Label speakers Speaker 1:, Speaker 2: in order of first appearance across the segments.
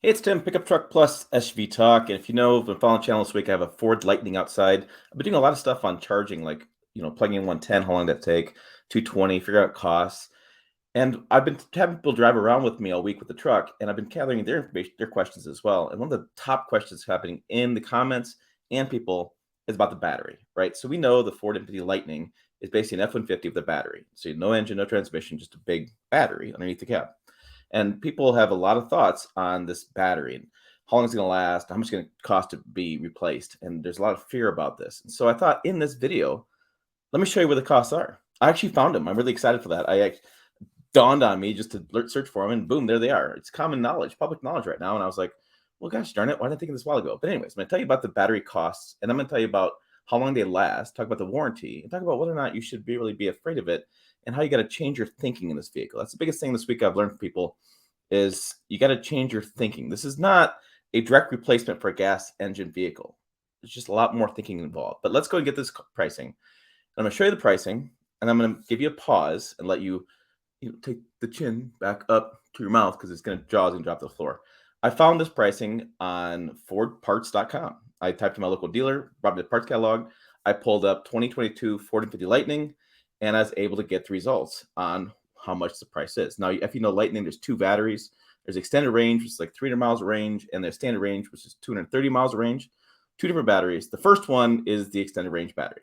Speaker 1: Hey, it's Tim, Pickup Truck Plus SUV Talk. And if you know, been following the channel this week, I have a Ford Lightning outside. I've been doing a lot of stuff on charging, like, plugging in 110, how long that take, 220, figure out costs. And I've been having people drive around with me all week with the truck, and I've been gathering their information, their questions as well. And one of the top questions happening in the comments and people is about the battery, right? So we know the Ford F-150 Lightning is basically an F-150 with a battery. So no engine, no transmission, just a big battery underneath the cab. And people have a lot of thoughts on this battery and how long it's going to last, how much it's going to cost to be replaced. And there's a lot of fear about this. And so I thought in this video, let me show you where the costs are. I actually found them. I'm really excited for that. Dawned on me just to search for them, and boom, there they are. It's common knowledge, public knowledge right now. And I was like, well, gosh darn it, why didn't I think of this a while ago? But anyways, I'm going to tell you about the battery costs, and I'm going to tell you about how long they last, talk about the warranty, and talk about whether or not you should really be afraid of it, and how you got to change your thinking in this vehicle. That's the biggest thing this week I've learned from people is you got to change your thinking. This is not a direct replacement for a gas engine vehicle. There's just a lot more thinking involved. But let's go and get this pricing. I'm going to show you the pricing, and I'm going to give you a pause and let you take the chin back up to your mouth because it's going to jaws and drop to the floor. I found this pricing on FordParts.com. I typed in my local dealer, brought me the parts catalog. I pulled up 2022 Ford F-150 Lightning, and I was able to get the results on how much the price is. Now, if you know Lightning, there's two batteries. There's extended range, which is like 300 miles of range, and there's standard range, which is 230 miles of range. Two different batteries. The first one is the extended range battery.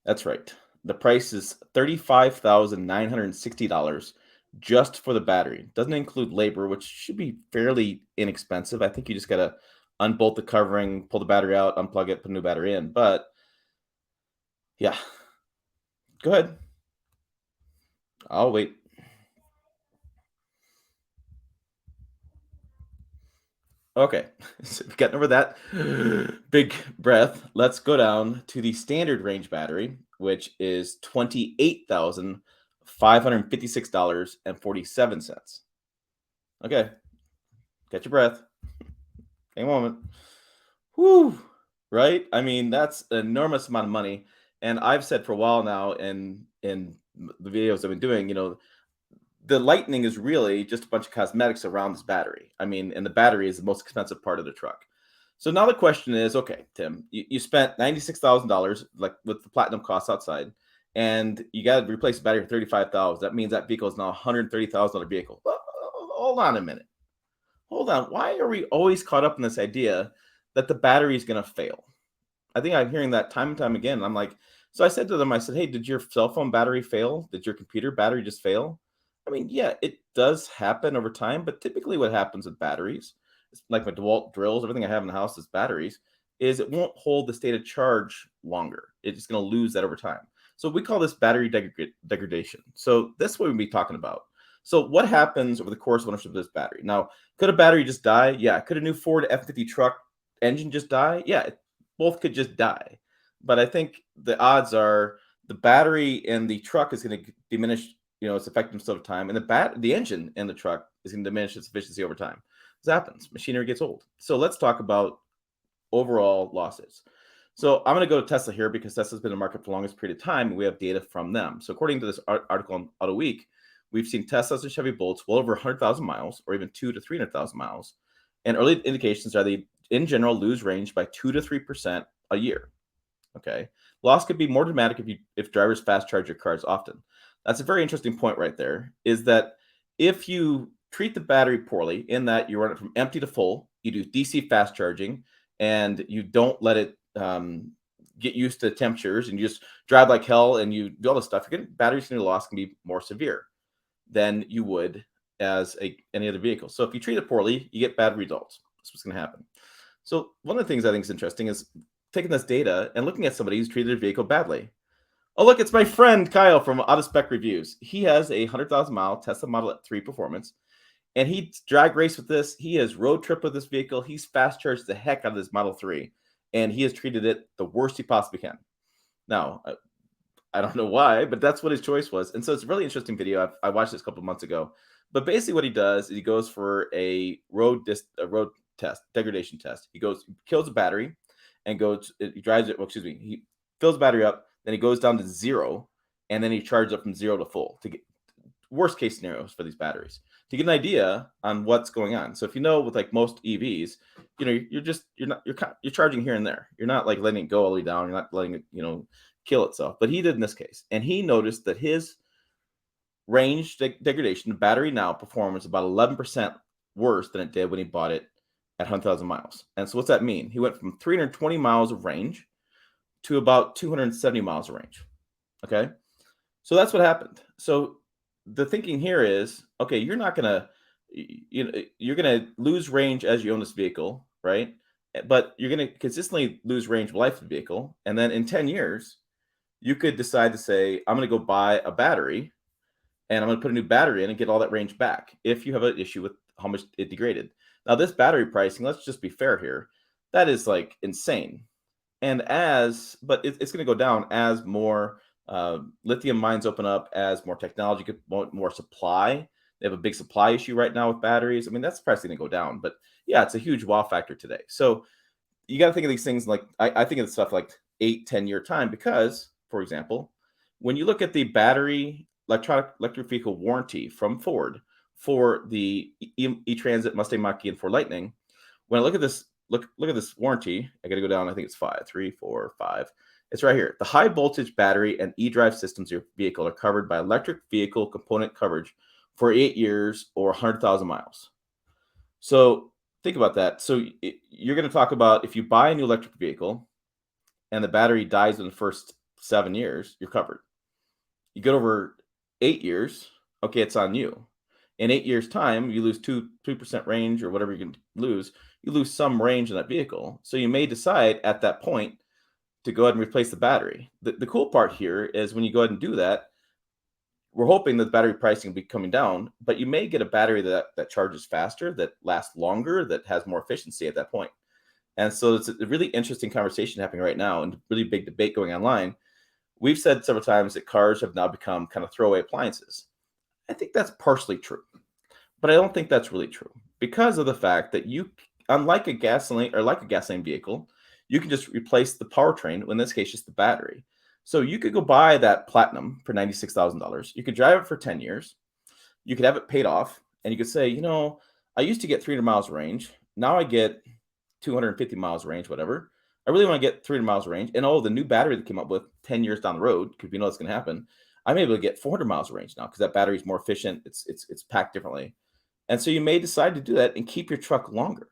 Speaker 1: That's right. The price is $35,960 just for the battery. Doesn't include labor, which should be fairly inexpensive. I think you just got to unbolt the covering, pull the battery out, unplug it, put a new battery in. But yeah, go ahead. I'll wait. Okay, so we've gotten over that big breath. Let's go down to the standard range battery, which is $28,556.47. Okay, catch your breath. Take a moment. Whew, right? I mean, that's an enormous amount of money. And I've said for a while now in the videos I've been doing, the Lightning is really just a bunch of cosmetics around this battery. I mean, and the battery is the most expensive part of the truck. So now the question is, okay, Tim, you spent $96,000 like with the platinum costs outside, and you got to replace the battery for 35,000. That means that vehicle is now $130,000 vehicle. Hold on a minute. Hold on. Why are we always caught up in this idea that the battery is going to fail? I think I'm hearing that time and time again. And I'm like, so I said to them, I said, hey, did your cell phone battery fail? Did your computer battery just fail? I mean, yeah, it does happen over time, but typically what happens with batteries, it's like my DeWalt drills, everything I have in the house is batteries, is it won't hold the state of charge longer. It's going to lose that over time. So we call this battery degradation. So that's what we'll be talking about. So what happens over the course of ownership of this battery? Now, could a battery just die? Yeah. Could a new Ford F-150 truck engine just die? Yeah, both could just die. But I think the odds are the battery and the truck is going to diminish, its effectiveness over time, and the engine in the truck is going to diminish its efficiency over time. This happens. Machinery gets old. So let's talk about overall losses. So I'm going to go to Tesla here because Tesla's been in the market for the longest period of time, and we have data from them. So according to this article on Auto Week, we've seen Teslas and Chevy Bolts well over 100,000 miles, or even 2 to 300,000 miles. And early indications are they, in general, lose range by 2 to 3% a year. Okay, loss could be more dramatic if drivers fast charge your cars often. That's a very interesting point right there. Is that if you treat the battery poorly, in that you run it from empty to full, you do DC fast charging, and you don't let it get used to temperatures, and you just drive like hell, and you do all this stuff, battery loss can be more severe than you would as any other vehicle. So if you treat it poorly, you get bad results. That's what's going to happen. So one of the things I think is interesting is taking this data and looking at somebody who's treated a vehicle badly. Oh, look, it's my friend Kyle from Auto Spec Reviews. He has a 100,000-mile Tesla Model 3 Performance, and he drag raced with this. He has road trip with this vehicle. He's fast charged the heck out of this Model 3, and he has treated it the worst he possibly can. Now, I don't know why, but that's what his choice was. And so it's a really interesting video. I watched this a couple of months ago. But basically what he does is he goes for a road test, degradation test. He kills a battery, and he drives it, he fills the battery up, then he goes down to 0, and then he charges up from 0 to full. worst case scenarios for these batteries to get an idea on what's going on. So if you know with like most EVs, you're charging here and there. You're not like letting it go all the way down. You're not letting it kill itself. But he did in this case, and he noticed that his range degradation, the battery now performs about 11% worse than it did when he bought it at 100,000 miles. And so what's that mean? He went from 320 miles of range to about 270 miles of range. Okay. So that's what happened. So the thinking here is, okay, you're not going to, you're going to lose range as you own this vehicle, right? But you're going to consistently lose range of life of the vehicle. And then in 10 years, you could decide to say, I'm going to go buy a battery and I'm going to put a new battery in and get all that range back if you have an issue with how much it degraded. Now, this battery pricing, let's just be fair here, that is like insane. And but it's going to go down as more lithium mines open up, as more technology, more supply. They have a big supply issue right now with batteries. I mean, that's probably going to go down. But yeah, it's a huge wow factor today. So you got to think of these things like, I think of stuff like 8-10 year time because, for example, when you look at the battery electric vehicle warranty from Ford for the E-Transit, Mustang Mach-E, and Ford Lightning, when I look at this, look at this warranty, I got to go down. I think it's 5, 3, 4, 5. It's right here. The high voltage battery and e-drive systems of your vehicle are covered by electric vehicle component coverage for 8 years or 100,000 miles. So think about that. So you're going to talk about if you buy a new electric vehicle and the battery dies in the first 7 years, you're covered. You get over 8 years, okay, it's on you. In 8 years' time, you lose 2% range or whatever you can lose. You lose some range in that vehicle. So you may decide at that point to go ahead and replace the battery. The cool part here is when you go ahead and do that, we're hoping that the battery pricing will be coming down, but you may get a battery that charges faster, that lasts longer, that has more efficiency at that point. And so it's a really interesting conversation happening right now and really big debate going online. We've said several times that cars have now become kind of throwaway appliances. I think that's partially true, but I don't think that's really true because of the fact that unlike a gasoline vehicle, you can just replace the powertrain, in this case, just the battery. So you could go buy that Platinum for $96,000. You could drive it for 10 years. You could have it paid off, and you could say, I used to get 300 miles range. Now I get 250 miles range, whatever. I really want to get 300 miles range. And the new battery that came up with 10 years down the road, because we know it's going to happen, I'm able to get 400 miles range now because that battery is more efficient. It's packed differently. And so you may decide to do that and keep your truck longer.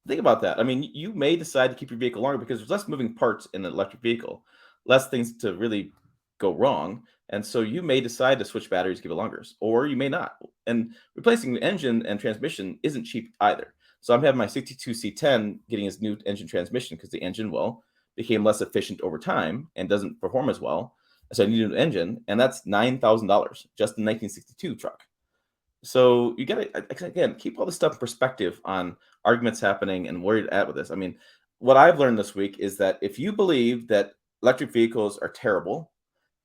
Speaker 1: Think about that. I mean, you may decide to keep your vehicle longer because there's less moving parts in an electric vehicle, less things to really go wrong. And so you may decide to switch batteries, give it longer, or you may not. And replacing the engine and transmission isn't cheap either. So I'm having my 62 C10 getting his new engine transmission because the engine, became less efficient over time and doesn't perform as well. So I need a new engine, and that's $9,000 just in 1962 truck. So you got to, again, keep all this stuff in perspective on arguments happening and where you're at with this. I mean, what I've learned this week is that if you believe that electric vehicles are terrible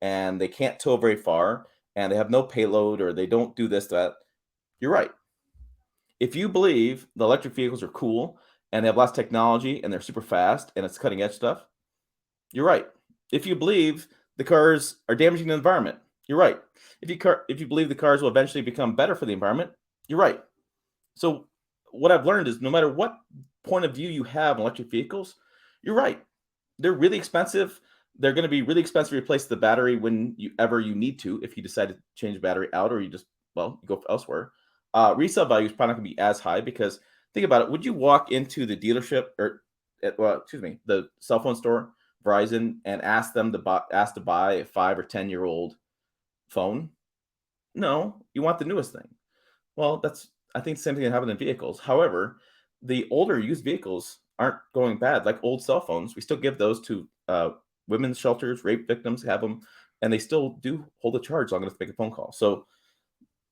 Speaker 1: and they can't tow very far and they have no payload or they don't do this, that, you're right. If you believe the electric vehicles are cool and they have lots of technology and they're super fast and it's cutting edge stuff, you're right. If you believe the cars are damaging the environment, you're right. If you believe the cars will eventually become better for the environment, you're right. So what I've learned is no matter what point of view you have on electric vehicles, you're right. They're really expensive. They're going to be really expensive to replace the battery when you need to, if you decide to change the battery out or you just, you go elsewhere. Resale value is probably not going to be as high because think about it. Would you walk into the dealership or, the cell phone store, Verizon, and ask them to buy a 5 or 10-year-old phone? No, you want the newest thing. Well, I think the same thing that happened in vehicles. However, the older used vehicles aren't going bad. Like old cell phones, we still give those to women's shelters, rape victims have them, and they still do hold a charge long enough to make a phone call. So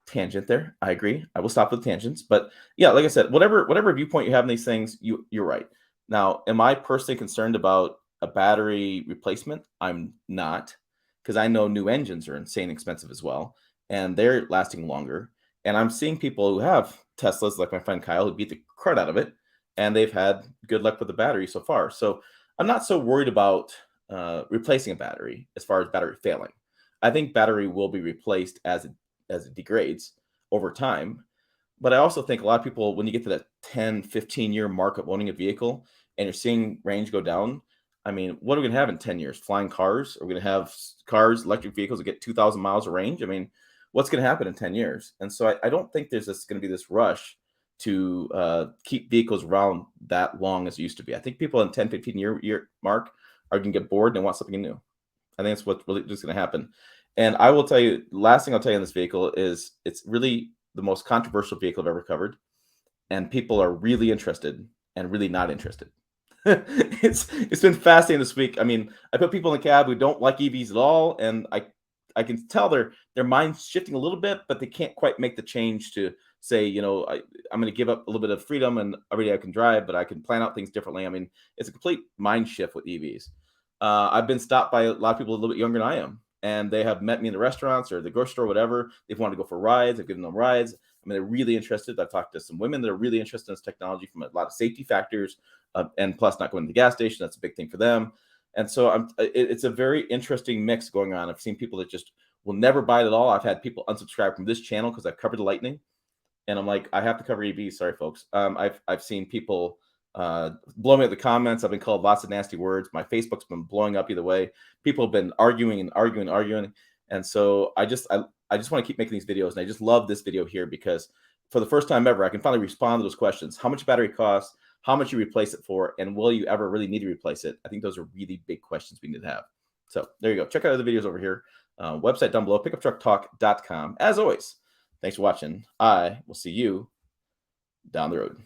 Speaker 1: tangent there. I agree. I will stop with tangents. But yeah, like I said, whatever viewpoint you have in these things, you're right. Now, am I personally concerned about a battery replacement? I'm not, because I know new engines are insane expensive as well, and they're lasting longer. And I'm seeing people who have Teslas, like my friend Kyle, who beat the crud out of it, and they've had good luck with the battery so far. So I'm not so worried about replacing a battery as far as battery failing. I think battery will be replaced as it degrades over time. But I also think a lot of people, when you get to that 10, 15-year mark of owning a vehicle and you're seeing range go down, I mean, what are we going to have in 10 years? Flying cars? Are we going to have cars, electric vehicles that get 2,000 miles of range? I mean, what's going to happen in 10 years? And so I don't think there's going to be this rush to keep vehicles around that long as it used to be. I think people in 10, 15-year mark are going to get bored and want something new. I think that's what's really just going to happen. And I will tell you, last thing I'll tell you on this vehicle is it's really the most controversial vehicle I've ever covered, and people are really interested and really not interested. It's been fascinating this week. I mean, I put people in the cab who don't like EVs at all, and I can tell their mind's shifting a little bit, but they can't quite make the change to say, I'm going to give up a little bit of freedom, and every day I can drive, but I can plan out things differently. I mean, it's a complete mind shift with EVs. I've been stopped by a lot of people a little bit younger than I am, and they have met me in the restaurants or the grocery store, whatever. They've wanted to go for rides. I've given them rides. I mean, they're really interested. I've talked to some women that are really interested in this technology from a lot of safety factors, and plus not going to the gas station. That's a big thing for them. And so it's a very interesting mix going on. I've seen people that just will never buy it at all. I've had people unsubscribe from this channel because I've covered the Lightning, and I'm like, I have to cover EVs. Sorry, folks. I've seen people blow me at the comments. I've been called lots of nasty words. My Facebook's been blowing up either way. People have been arguing. And so I just want to keep making these videos. And I just love this video here because for the first time ever, I can finally respond to those questions. How much battery costs? How much you replace it for? And will you ever really need to replace it? I think those are really big questions we need to have. So there you go. Check out other videos over here. Website down below, pickuptrucktalk.com. As always, thanks for watching. I will see you down the road.